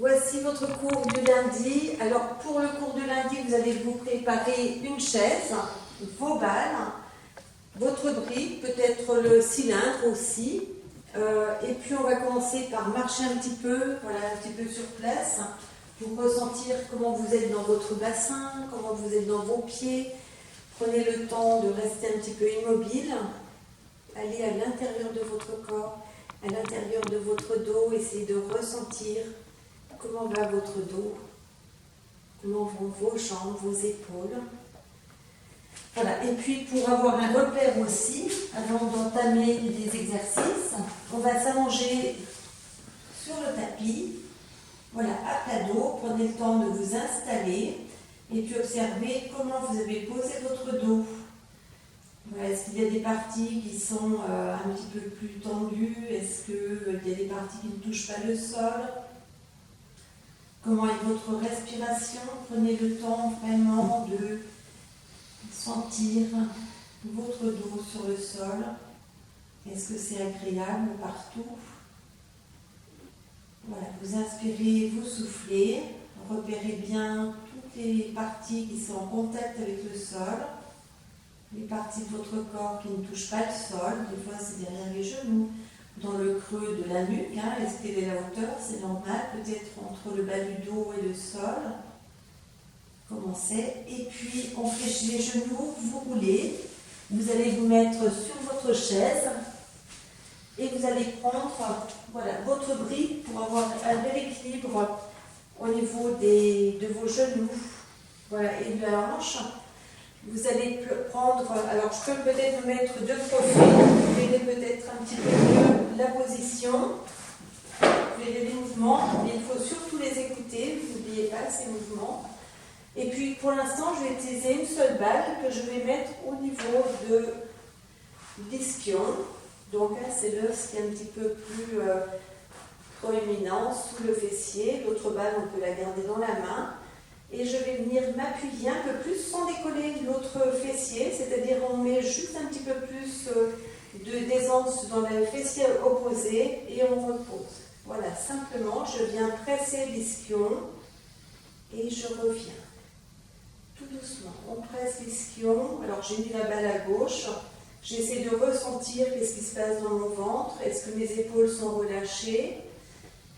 Voici votre cours du lundi. Alors pour le cours du lundi, vous allez vous préparer une chaise, vos balles, votre brique, peut-être le cylindre aussi. Et puis on va commencer par marcher un petit peu, voilà, un petit peu sur place, pour ressentir comment vous êtes dans votre bassin, comment vous êtes dans vos pieds. Prenez le temps de rester un petit peu immobile. Allez à l'intérieur de votre corps, à l'intérieur de votre dos, essayez de ressentir comment va votre dos, comment vont vos jambes, vos épaules. Voilà, et puis pour avoir un repère aussi, avant d'entamer les exercices, on va s'allonger sur le tapis, voilà, à plat dos, prenez le temps de vous installer et puis observez comment vous avez posé votre dos. Voilà, est-ce qu'il y a des parties qui sont un petit peu plus tendues? Est-ce qu'il y a des parties qui ne touchent pas le sol? Comment est votre respiration? Prenez le temps vraiment de sentir votre dos sur le sol. Est-ce que c'est agréable partout? Voilà, vous inspirez, vous soufflez. Repérez bien toutes les parties qui sont en contact avec le sol. Les parties de votre corps qui ne touchent pas le sol. Des fois, c'est derrière les genoux, dans le creux de la nuque. Est-ce qu'elle est à la hauteur? C'est normal. Peut-être entre le bas du dos et le sol. Commencez. Et puis, on fléchit les genoux, vous roulez. Vous allez vous mettre sur votre chaise. Et vous allez prendre voilà, votre brique pour avoir un bel équilibre au niveau de vos genoux, voilà, et de la hanche. Vous allez prendre, alors je peux peut-être me mettre de profil, vous verrez peut-être un petit peu mieux la position, vous verrez les mouvements, mais il faut surtout les écouter, n'oubliez pas ces mouvements. Et puis pour l'instant, je vais utiliser une seule balle que je vais mettre au niveau de l'ischion. Donc là, c'est l'os qui est un petit peu plus proéminent sous le fessier. L'autre balle, on peut la garder dans la main. Et je vais venir m'appuyer un peu plus sans décoller l'autre fessier, c'est-à-dire on met juste un petit peu plus d'aisance dans le fessier opposé et on repose. Voilà, simplement, je viens presser l'ischion et je reviens. Tout doucement, on presse l'ischion. Alors j'ai mis la balle à gauche. J'essaie de ressentir qu'est-ce qui se passe dans mon ventre. Est-ce que mes épaules sont relâchées?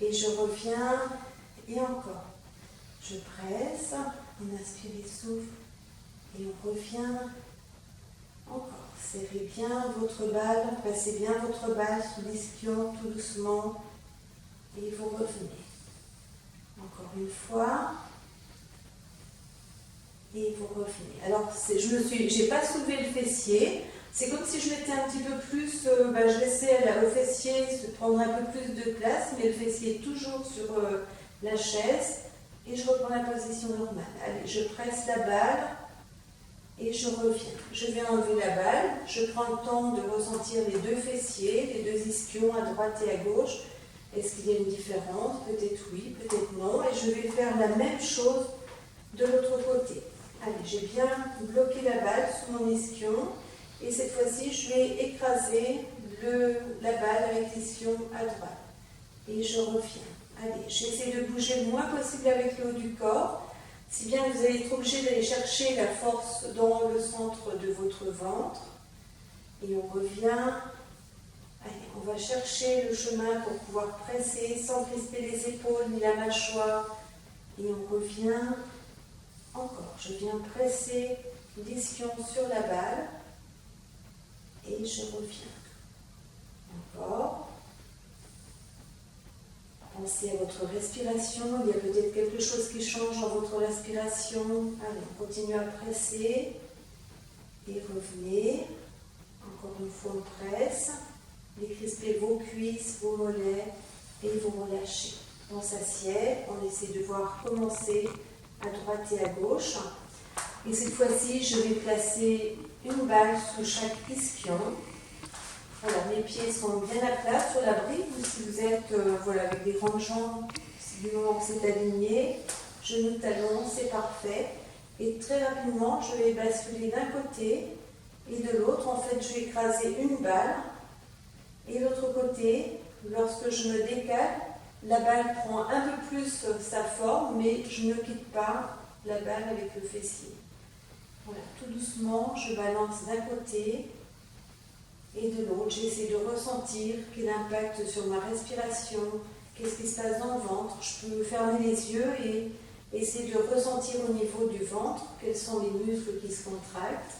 Et je reviens et encore. Je presse, on inspire et souffle, et on revient encore. Serrez bien votre balle, passez bien votre balle sous l'ischion tout doucement, et vous revenez. Encore une fois, et vous revenez. Alors, je n'ai pas soulevé le fessier, c'est comme si je mettais un petit peu plus, je laissais le fessier se prendre un peu plus de place, mais le fessier est toujours sur la chaise. Et je reprends la position normale. Allez, je presse la balle et je reviens. Je vais enlever la balle. Je prends le temps de ressentir les deux fessiers, les deux ischions à droite et à gauche. Est-ce qu'il y a une différence? Peut-être oui, peut-être non. Et je vais faire la même chose de l'autre côté. Allez, j'ai bien bloqué la balle sous mon ischion. Et cette fois-ci, je vais écraser la balle avec l'ischion à droite. Et je reviens. Allez, j'essaie de bouger le moins possible avec le haut du corps, si bien que vous allez être obligé d'aller chercher la force dans le centre de votre ventre. Et on revient. Allez, on va chercher le chemin pour pouvoir presser sans crisper les épaules ni la mâchoire. Et on revient. Encore, je viens presser l'ischion sur la balle. Et je reviens. Encore. Pensez à votre respiration, il y a peut-être quelque chose qui change dans votre respiration. Allez, on continue à presser et revenez. Encore une fois, on presse. Décrispez vos cuisses, vos mollets et vous relâchez. On s'assied, on essaie de voir commencer à droite et à gauche. Et cette fois-ci, je vais placer une balle sous chaque ischion. Voilà, mes pieds sont bien à plat sur la brique, ou si vous êtes avec des grandes jambes, du moment que c'est aligné, genoux talons, c'est parfait. Et très rapidement, je vais basculer d'un côté et de l'autre. En fait, je vais écraser une balle. Et l'autre côté, lorsque je me décale, La balle prend un peu plus sa forme, mais je ne quitte pas la balle avec le fessier. Voilà, tout doucement, je balance d'un côté et de l'autre. J'essaie de ressentir quel impact sur ma respiration, qu'est-ce qui se passe dans le ventre. Je peux fermer les yeux et essayer de ressentir au niveau du ventre quels sont les muscles qui se contractent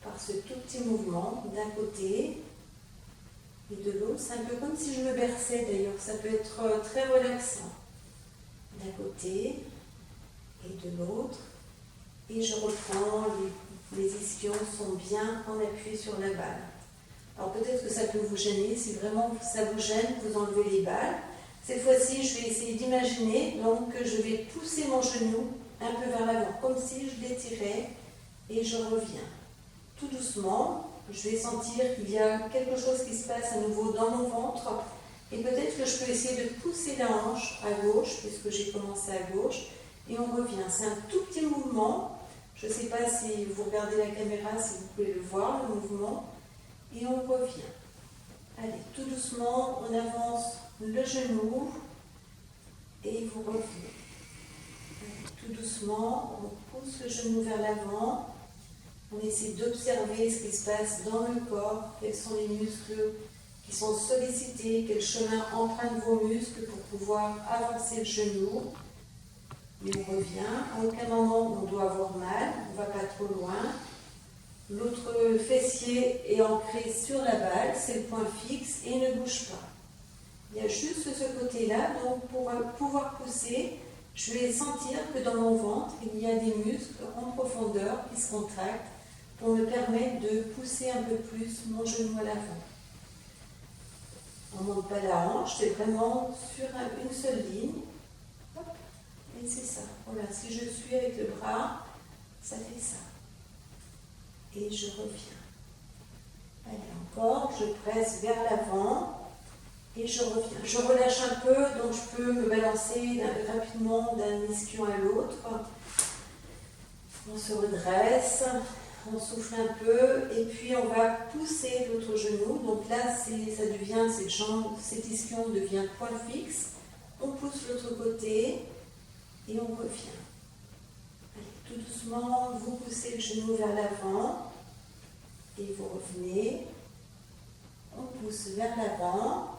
par ce tout petit mouvement d'un côté et de l'autre. C'est un peu comme si je me berçais d'ailleurs, ça peut être très relaxant. D'un côté et de l'autre. Et je reprends, les ischions sont bien en appui sur la balle. Alors peut-être que ça peut vous gêner, si vraiment ça vous gêne, vous enlevez les balles. Cette fois-ci, je vais essayer d'imaginer donc que je vais pousser mon genou un peu vers l'avant, comme si je l'étirais et je reviens. Tout doucement, je vais sentir qu'il y a quelque chose qui se passe à nouveau dans mon ventre et peut-être que je peux essayer de pousser la hanche à gauche, puisque j'ai commencé à gauche, et on revient. C'est un tout petit mouvement. Je ne sais pas si vous regardez la caméra, si vous pouvez le voir, le mouvement. Et on revient. Allez, tout doucement, on avance le genou et vous revenez. Allez, tout doucement, on pousse le genou vers l'avant. On essaie d'observer ce qui se passe dans le corps, quels sont les muscles qui sont sollicités, quel chemin empruntent vos muscles pour pouvoir avancer le genou. Et on revient. À aucun moment on doit avoir mal, on ne va pas trop loin. L'autre fessier est ancré sur la balle, c'est le point fixe et ne bouge pas. Il y a juste ce côté-là, donc pour pouvoir pousser, je vais sentir que dans mon ventre, il y a des muscles en profondeur qui se contractent pour me permettre de pousser un peu plus mon genou à l'avant. On ne monte pas la hanche, c'est vraiment sur une seule ligne. Hop, et c'est ça. Voilà, si je suis avec le bras, ça fait ça. Et je reviens. Allez, encore, je presse vers l'avant et je reviens. Je relâche un peu, donc je peux me balancer rapidement d'un ischion à l'autre. On se redresse, on souffle un peu et puis on va pousser l'autre genou. Donc là, ça devient, cette jambe, cet ischion devient point fixe. On pousse l'autre côté et on revient. Tout doucement, vous poussez le genou vers l'avant et vous revenez. On pousse vers l'avant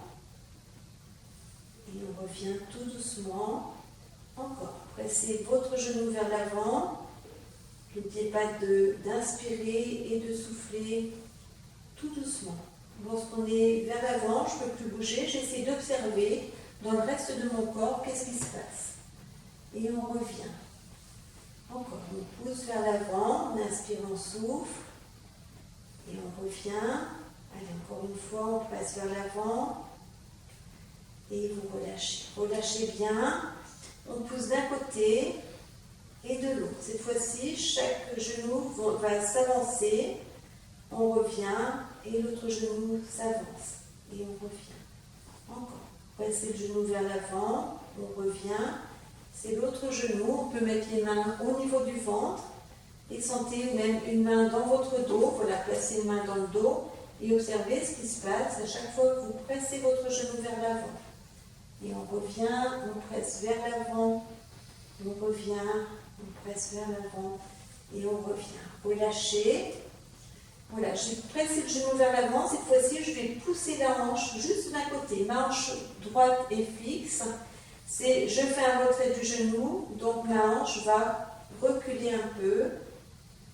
et on revient tout doucement. Encore, pressez votre genou vers l'avant. N'oubliez pas d'inspirer et de souffler tout doucement. Lorsqu'on est vers l'avant, je ne peux plus bouger. J'essaie d'observer dans le reste de mon corps qu'est-ce qui se passe. Et on revient. Encore, on pousse vers l'avant, on inspire, on souffle, et on revient. Allez, encore une fois, on passe vers l'avant, et vous relâchez. Relâchez bien, on pousse d'un côté et de l'autre. Cette fois-ci, chaque genou va s'avancer, on revient, et l'autre genou s'avance, et on revient. Encore, passez le genou vers l'avant, on revient. C'est l'autre genou, on peut mettre les mains au niveau du ventre et sentez même une main dans votre dos, voilà, placez une main dans le dos et observez ce qui se passe à chaque fois que vous pressez votre genou vers l'avant. Et on revient, on presse vers l'avant, on revient, on presse vers l'avant et on revient. Relâchez. Voilà, j'ai pressé le genou vers l'avant, cette fois-ci je vais pousser la hanche juste d'un côté, ma hanche droite est fixe. Je fais un retrait du genou, donc ma hanche va reculer un peu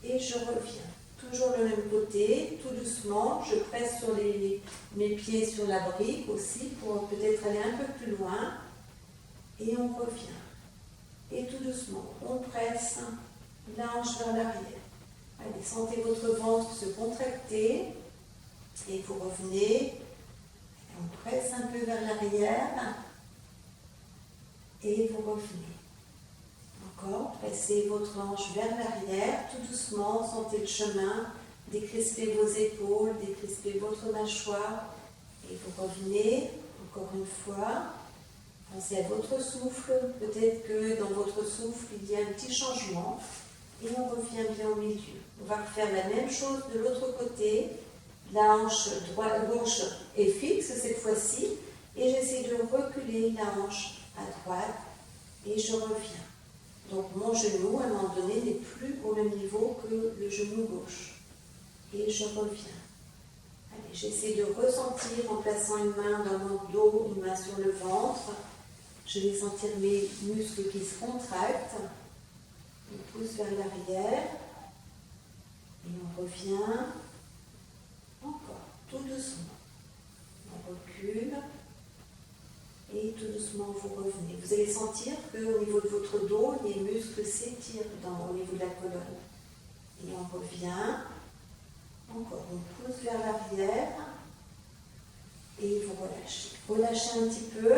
et je reviens. Toujours le même côté, tout doucement, je presse sur mes pieds sur la brique aussi pour peut-être aller un peu plus loin et on revient. Et tout doucement, on presse la hanche vers l'arrière. Allez, sentez votre ventre se contracter et vous revenez. On presse un peu vers l'arrière. Et vous revenez. Encore, pressez votre hanche vers l'arrière, tout doucement, sentez le chemin, décrispez vos épaules, décrispez votre mâchoire, et vous revenez, encore une fois. Pensez à votre souffle, peut-être que dans votre souffle, il y a un petit changement, et on revient bien au milieu. On va refaire la même chose de l'autre côté, la hanche gauche est fixe cette fois-ci, et j'essaie de reculer reculer la hanche à droite et je reviens. Donc mon genou, à un moment donné, n'est plus au même niveau que le genou gauche. Et je reviens. Allez, j'essaie de ressentir en plaçant une main dans mon dos, une main sur le ventre. Je vais sentir mes muscles qui se contractent. On pousse vers l'arrière. Et on revient. Encore, tout doucement. On recule. Et tout doucement, vous revenez. Vous allez sentir qu'au niveau de votre dos, les muscles s'étirent au niveau de la colonne. Et on revient. Encore, on pousse vers l'arrière. Et vous relâchez. Relâchez un petit peu.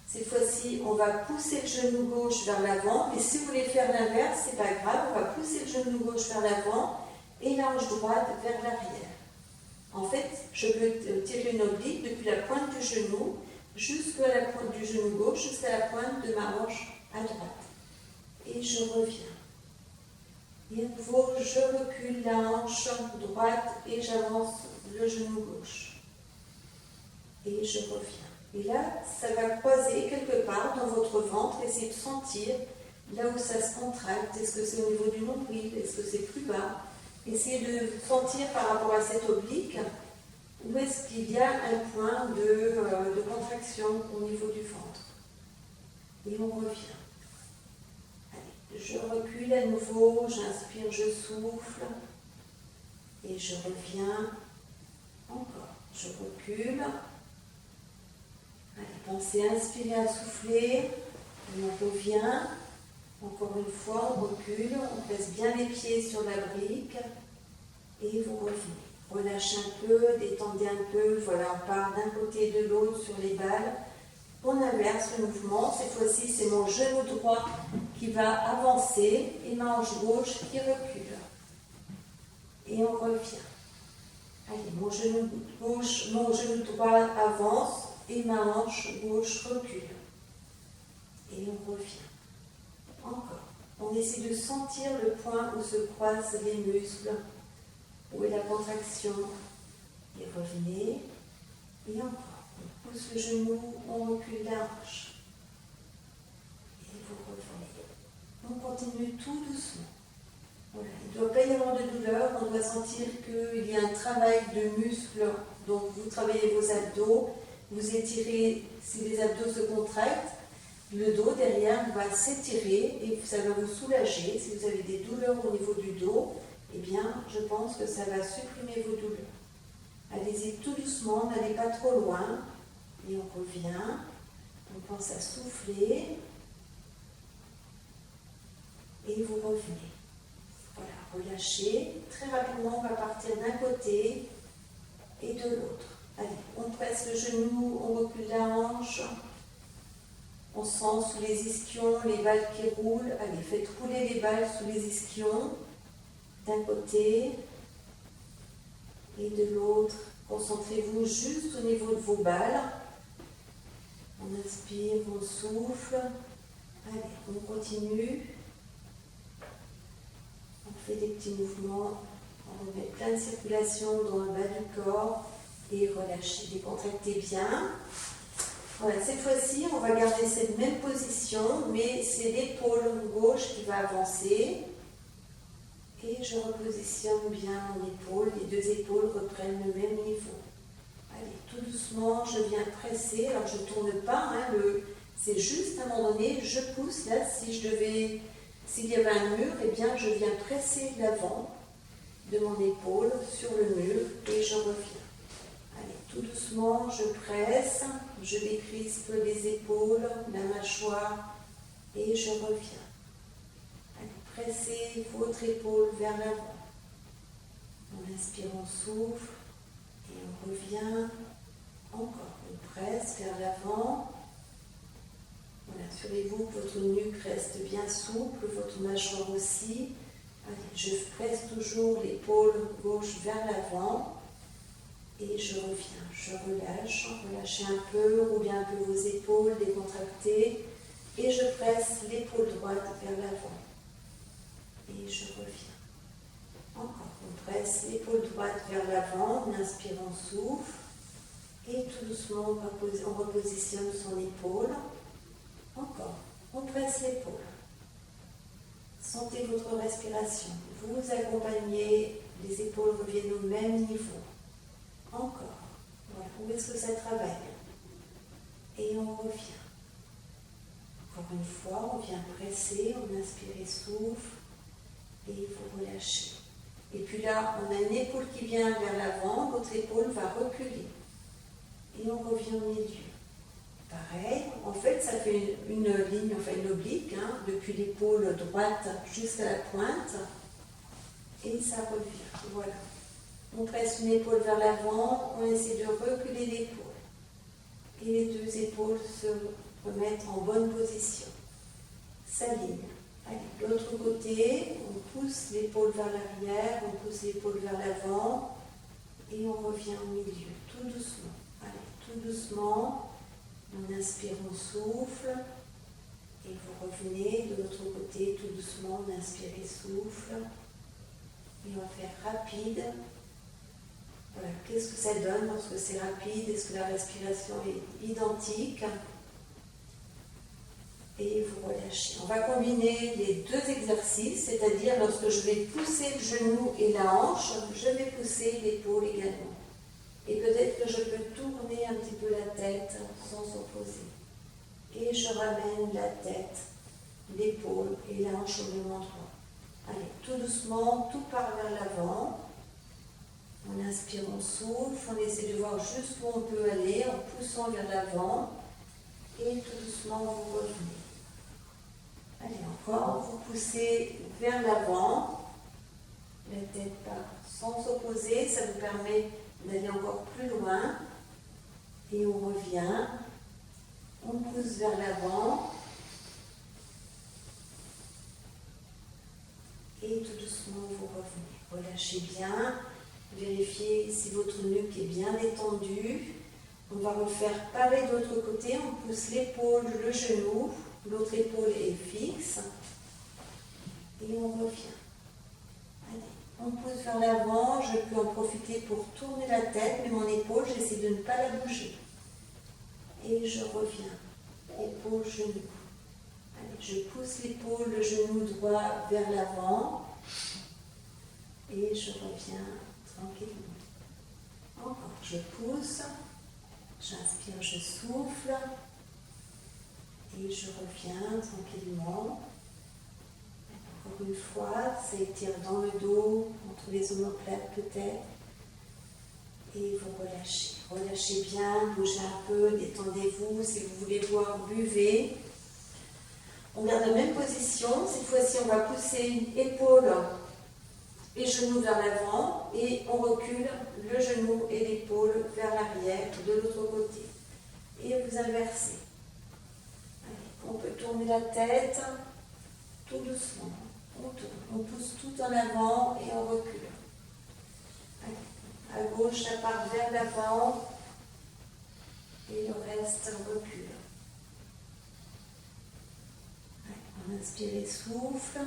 Cette fois-ci, on va pousser le genou gauche vers l'avant. Et si vous voulez faire l'inverse, c'est pas grave. On va pousser le genou gauche vers l'avant et la hanche droite vers l'arrière. En fait, je peux tirer une oblique depuis la pointe du genou jusqu'à la pointe du genou gauche, jusqu'à la pointe de ma hanche à droite. Et je reviens. Et à nouveau, je recule la hanche droite et j'avance le genou gauche. Et je reviens. Et là, ça va croiser quelque part dans votre ventre. Essayez de sentir là où ça se contracte. Est-ce que c'est au niveau du nombril? Est-ce que c'est plus bas? Essayez de sentir par rapport à cette oblique où est-ce qu'il y a un point de contraction au niveau du ventre. Et on revient. Allez, je recule à nouveau, j'inspire, je souffle. Et je reviens. Encore, je recule. Allez, pensez à inspirer, à souffler. Et on revient. Encore une fois, on recule. On place bien les pieds sur la brique. Et vous revenez. Relâchez un peu, détendez un peu. Voilà, on part d'un côté et de l'autre sur les balles. On inverse le mouvement. Cette fois-ci, c'est mon genou droit qui va avancer et ma hanche gauche qui recule. Et on revient. Allez, mon genou droit avance et ma hanche gauche recule. Et on revient. Encore. On essaie de sentir le point où se croisent les muscles. Où est la contraction? Et revenez. Et encore. On pousse le genou, on recule la hanche. Et vous revenez. On continue tout doucement. Voilà. Il ne doit pas y avoir de douleur. On doit sentir qu'il y a un travail de muscles. Donc vous travaillez vos abdos. Vous étirez, si les abdos se contractent, le dos derrière va s'étirer et ça va vous soulager. Si vous avez des douleurs au niveau du dos, eh bien, je pense que ça va supprimer vos douleurs. Allez-y tout doucement, n'allez pas trop loin. Et on revient. On pense à souffler. Et vous revenez. Voilà, relâchez. Très rapidement, on va partir d'un côté et de l'autre. Allez, on presse le genou, on recule la hanche. On sent sous les ischions les balles qui roulent. Allez, faites rouler les balles sous les ischions. D'un côté et de l'autre. Concentrez-vous juste au niveau de vos balles. On inspire, on souffle. Allez, on continue. On fait des petits mouvements. On remet plein de circulation dans le bas du corps. Et relâchez, décontractez bien. Voilà, cette fois-ci, on va garder cette même position, mais c'est l'épaule gauche qui va avancer. Et je repositionne bien mon épaule, les deux épaules reprennent le même niveau. Allez, tout doucement, je viens presser, alors je ne tourne pas, c'est juste à un moment donné, je pousse, là, s'il y avait un mur, eh bien je viens presser l'avant de mon épaule sur le mur et je reviens. Allez, tout doucement, je presse, je décrispe les épaules, la mâchoire et je reviens. Pressez votre épaule vers l'avant. On inspire, on souffle et on revient. Encore, on presse vers l'avant. Voilà, assurez-vous que votre nuque reste bien souple, votre mâchoire aussi. Allez, je presse toujours l'épaule gauche vers l'avant et je reviens. Je relâche, relâchez un peu, roulez un peu vos épaules, décontractez et je presse l'épaule droite vers l'avant. Et je reviens. Encore, on presse l'épaule droite vers l'avant, on inspire, on souffle. Et tout doucement, on repositionne son épaule. Encore. On presse l'épaule. Sentez votre respiration. Vous accompagnez, les épaules reviennent au même niveau. Encore. Voilà. Où est-ce que ça travaille? Et on revient. Encore une fois, on vient presser, on inspire et souffle. Et vous relâchez. Et puis là, on a une épaule qui vient vers l'avant, l'autre épaule va reculer. Et on revient au milieu. Pareil, en fait, ça fait une ligne, enfin une oblique, hein, depuis l'épaule droite jusqu'à la pointe. Et ça revient. Voilà. On presse une épaule vers l'avant, on essaie de reculer l'épaule. Et les deux épaules se remettent en bonne position. S'alignent. Allez, de l'autre côté, on pousse l'épaule vers l'arrière, on pousse l'épaule vers l'avant. Et on revient au milieu, tout doucement. Allez, tout doucement. On inspire, on souffle. Et vous revenez de l'autre côté, tout doucement, on inspire et souffle. Et on va faire rapide. Voilà, qu'est-ce que ça donne lorsque c'est rapide? Est-ce que la respiration est identique? Et vous relâchez. On va combiner les deux exercices, c'est-à-dire lorsque je vais pousser le genou et la hanche, je vais pousser l'épaule également. Et peut-être que je peux tourner un petit peu la tête sans s'opposer. Et je ramène la tête, l'épaule et la hanche au même endroit. Allez, tout doucement, tout part vers l'avant. On inspire, on souffle, on essaie de voir jusqu'où on peut aller en poussant vers l'avant. Et tout doucement, vous revenez. Allez, encore, vous poussez vers l'avant. La tête part sans s'opposer, ça vous permet d'aller encore plus loin. Et on revient. On pousse vers l'avant. Et tout doucement, vous revenez. Relâchez bien. Vérifiez si votre nuque est bien détendue. On va refaire pareil de l'autre côté. On pousse l'épaule, le genou. L'autre épaule est fixe. Et on revient. Allez, on pousse vers l'avant. Je peux en profiter pour tourner la tête, mais mon épaule, j'essaie de ne pas la bouger. Et je reviens. Épaule, genou. Allez, je pousse l'épaule, le genou droit vers l'avant. Et je reviens tranquillement. Encore, je pousse. J'inspire, je souffle. Et je reviens tranquillement. Encore une fois, ça étire dans le dos, entre les omoplates peut-être. Et vous relâchez. Relâchez bien, bougez un peu, détendez-vous. Si vous voulez boire, buvez. On garde la même position. Cette fois-ci, on va pousser épaule et genou vers l'avant. Et on recule le genou et l'épaule vers l'arrière de l'autre côté. Et vous inversez. On peut tourner la tête tout doucement. On tourne. On pousse tout en avant et on recule. Allez. À gauche, ça part vers l'avant et le reste, on recule. Allez. On inspire et souffle.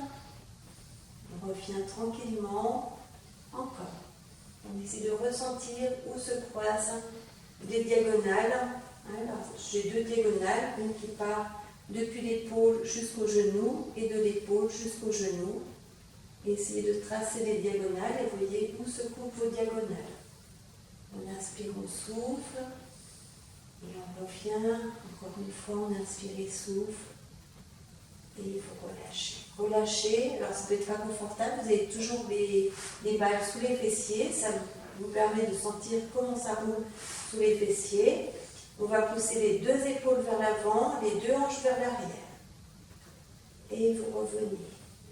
On revient tranquillement. Encore. On essaie de ressentir où se croisent les diagonales. Alors, j'ai deux diagonales, une qui part depuis l'épaule jusqu'au genou et de l'épaule jusqu'au genou. Essayez de tracer les diagonales et voyez où se coupent vos diagonales. On inspire, on souffle et on revient. Encore une fois, on inspire et souffle et vous relâchez. Relâchez, alors ça peut être inconfortable, vous avez toujours les balles sous les fessiers, ça vous permet de sentir comment ça roule sous les fessiers. On va pousser les deux épaules vers l'avant, les deux hanches vers l'arrière. Et vous revenez.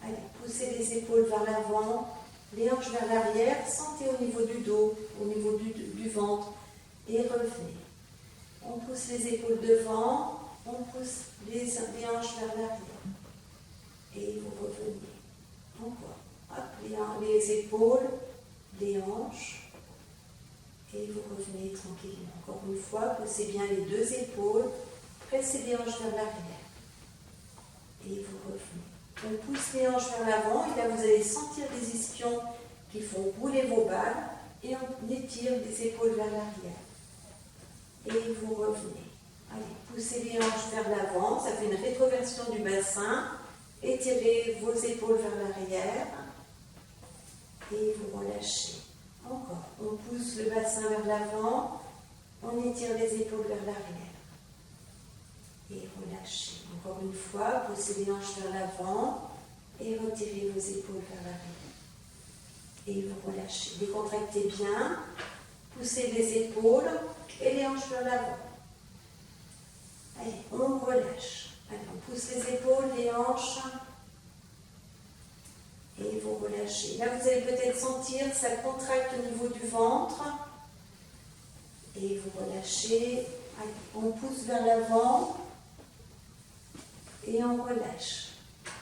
Allez, poussez les épaules vers l'avant, les hanches vers l'arrière, sentez au niveau du dos, au niveau du ventre, et revenez. On pousse les épaules devant, on pousse les hanches vers l'arrière. Et vous revenez. Encore. Hop, les épaules, les hanches. Et vous revenez tranquillement. Encore une fois, poussez bien les deux épaules, pressez les hanches vers l'arrière. Et vous revenez. On pousse les hanches vers l'avant et là vous allez sentir les ischions qui font rouler vos balles et on étire les épaules vers l'arrière. et vous revenez. Allez, poussez les hanches vers l'avant, ça fait une rétroversion du bassin. Étirez vos épaules vers l'arrière et vous relâchez. Encore, on pousse le bassin vers l'avant, on étire les épaules vers l'arrière et relâchez. Encore une fois, poussez les hanches vers l'avant et retirez vos épaules vers l'arrière. Et vous relâchez. Décontractez bien, poussez les épaules et les hanches vers l'avant. Allez, on relâche. Allez, on pousse les épaules, les hanches et vous relâchez. Là, vous allez peut-être sentir que ça contracte au niveau du ventre et vous relâchez. Allez, on pousse vers l'avant et on relâche.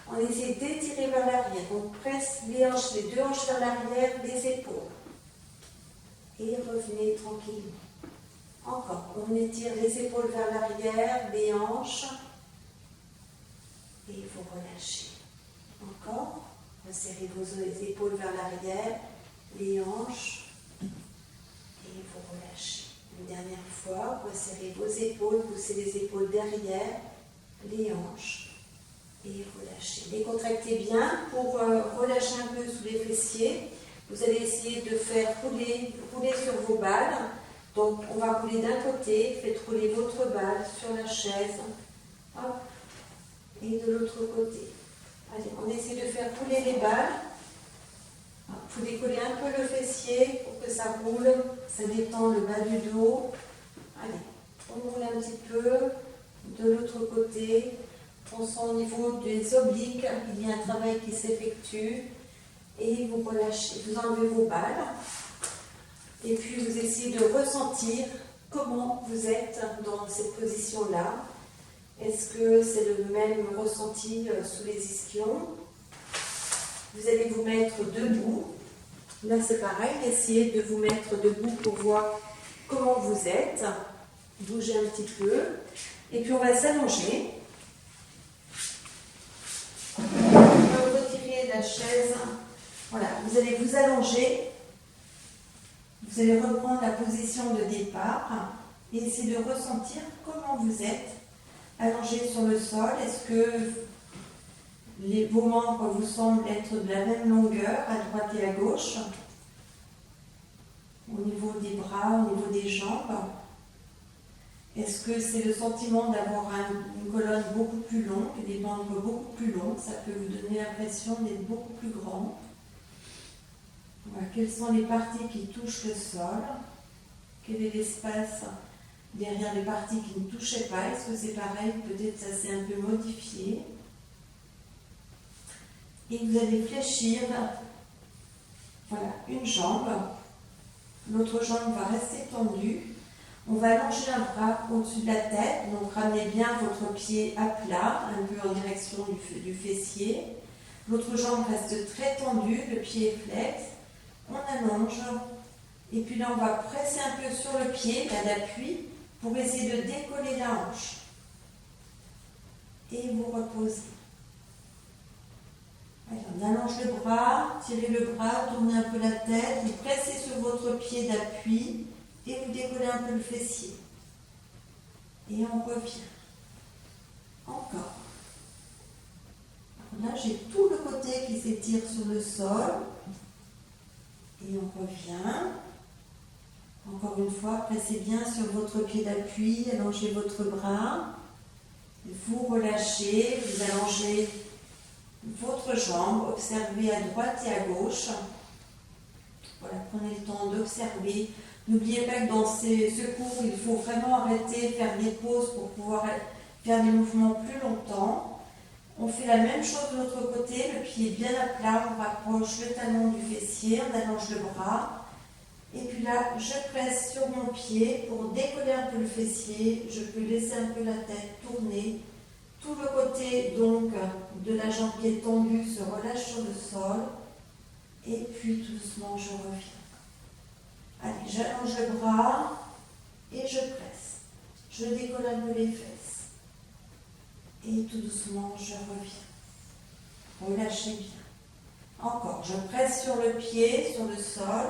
On essaie d'étirer vers l'arrière. On presse les hanches, les deux hanches vers l'arrière des épaules. Et revenez tranquillement. Encore, on étire les épaules vers l'arrière, les hanches. Et vous relâchez. Encore, resserrez vos épaules vers l'arrière, les hanches. Et vous relâchez. Une dernière fois, resserrez vos épaules, poussez les épaules derrière, les hanches. Et relâchez. Décontractez bien pour relâcher un peu sous les fessiers. Vous allez essayer de faire rouler sur vos balles. Donc, on va rouler d'un côté, faites rouler votre balle sur la chaise. Hop. Et de l'autre côté. Allez, on essaie de faire rouler les balles. Vous décollez un peu le fessier pour que ça roule. Ça détend le bas du dos. Allez, on roule un petit peu. De l'autre côté. On sent au niveau des obliques, il y a un travail qui s'effectue et vous relâchez, vous enlevez vos balles et puis vous essayez de ressentir comment vous êtes dans cette position-là. Est-ce que c'est le même ressenti sous les ischions? Vous allez vous mettre debout. Là c'est pareil, essayez de vous mettre debout pour voir comment vous êtes. Bougez un petit peu et puis on va s'allonger. Retirer la chaise. Voilà, vous allez vous allonger. Vous allez reprendre la position de départ et essayer de ressentir comment vous êtes allongé sur le sol. Est-ce que vos membres vous semblent être de la même longueur à droite et à gauche? Au niveau des bras, au niveau des jambes? Est-ce que c'est le sentiment d'avoir une colonne beaucoup plus longue, des membres beaucoup plus longs? Ça peut vous donner l'impression d'être beaucoup plus grand. Voilà. Quelles sont les parties qui touchent le sol? Quel est l'espace derrière les parties qui ne touchaient pas? Est-ce que c'est pareil? Peut-être ça s'est un peu modifié. Et vous allez fléchir, voilà, une jambe. L'autre jambe va rester tendue. On va allonger un bras au-dessus de la tête, donc ramenez bien votre pied à plat, un peu en direction du fessier. L'autre jambe reste très tendue, le pied est flex. On allonge, et puis là on va presser un peu sur le pied, là d'appui, pour essayer de décoller la hanche. Et vous reposez. Alors, on allonge le bras, tirez le bras, tournez un peu la tête, vous pressez sur votre pied d'appui, et vous décollez un peu le fessier. Et on revient. Encore. Là, j'ai tout le côté qui s'étire sur le sol. Et on revient. Encore une fois, pressez bien sur votre pied d'appui, allongez votre bras. Vous relâchez, vous allongez votre jambe, observez à droite et à gauche. Voilà, prenez le temps d'observer. N'oubliez pas que dans ce cours, il faut vraiment arrêter, faire des pauses pour pouvoir faire des mouvements plus longtemps. On fait la même chose de l'autre côté, le pied bien à plat, on rapproche le talon du fessier, on allonge le bras. Et puis là, je presse sur mon pied pour décoller un peu le fessier. Je peux laisser un peu la tête tourner. Tout le côté donc de la jambe qui est tendue se relâche sur le sol. Et puis tout doucement, je reviens. Allez, j'allonge le bras et je presse. Je décolle un peu les fesses. Et tout doucement, je reviens. Relâchez bien. Encore, je presse sur le pied, sur le sol.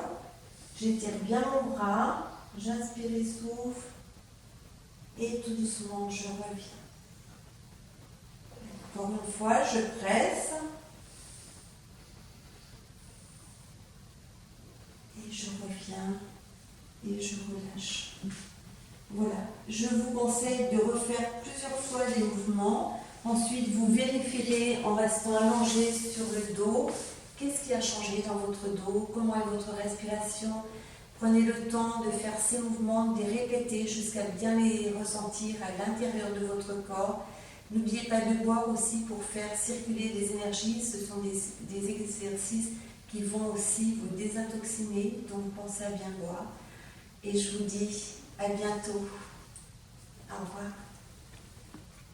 J'étire bien mon bras. J'inspire et souffle. Et tout doucement, je reviens. Encore une fois, je presse. Et je reviens. Et je relâche. Voilà. Je vous conseille de refaire plusieurs fois les mouvements. Ensuite, vous vérifierez en restant allongé sur le dos. Qu'est-ce qui a changé dans votre dos? Comment est votre respiration? Prenez le temps de faire ces mouvements, de les répéter jusqu'à bien les ressentir à l'intérieur de votre corps. N'oubliez pas de boire aussi pour faire circuler des énergies. Ce sont des exercices qui vont aussi vous désintoxiner, donc pensez à bien boire. Et je vous dis à bientôt. Au revoir.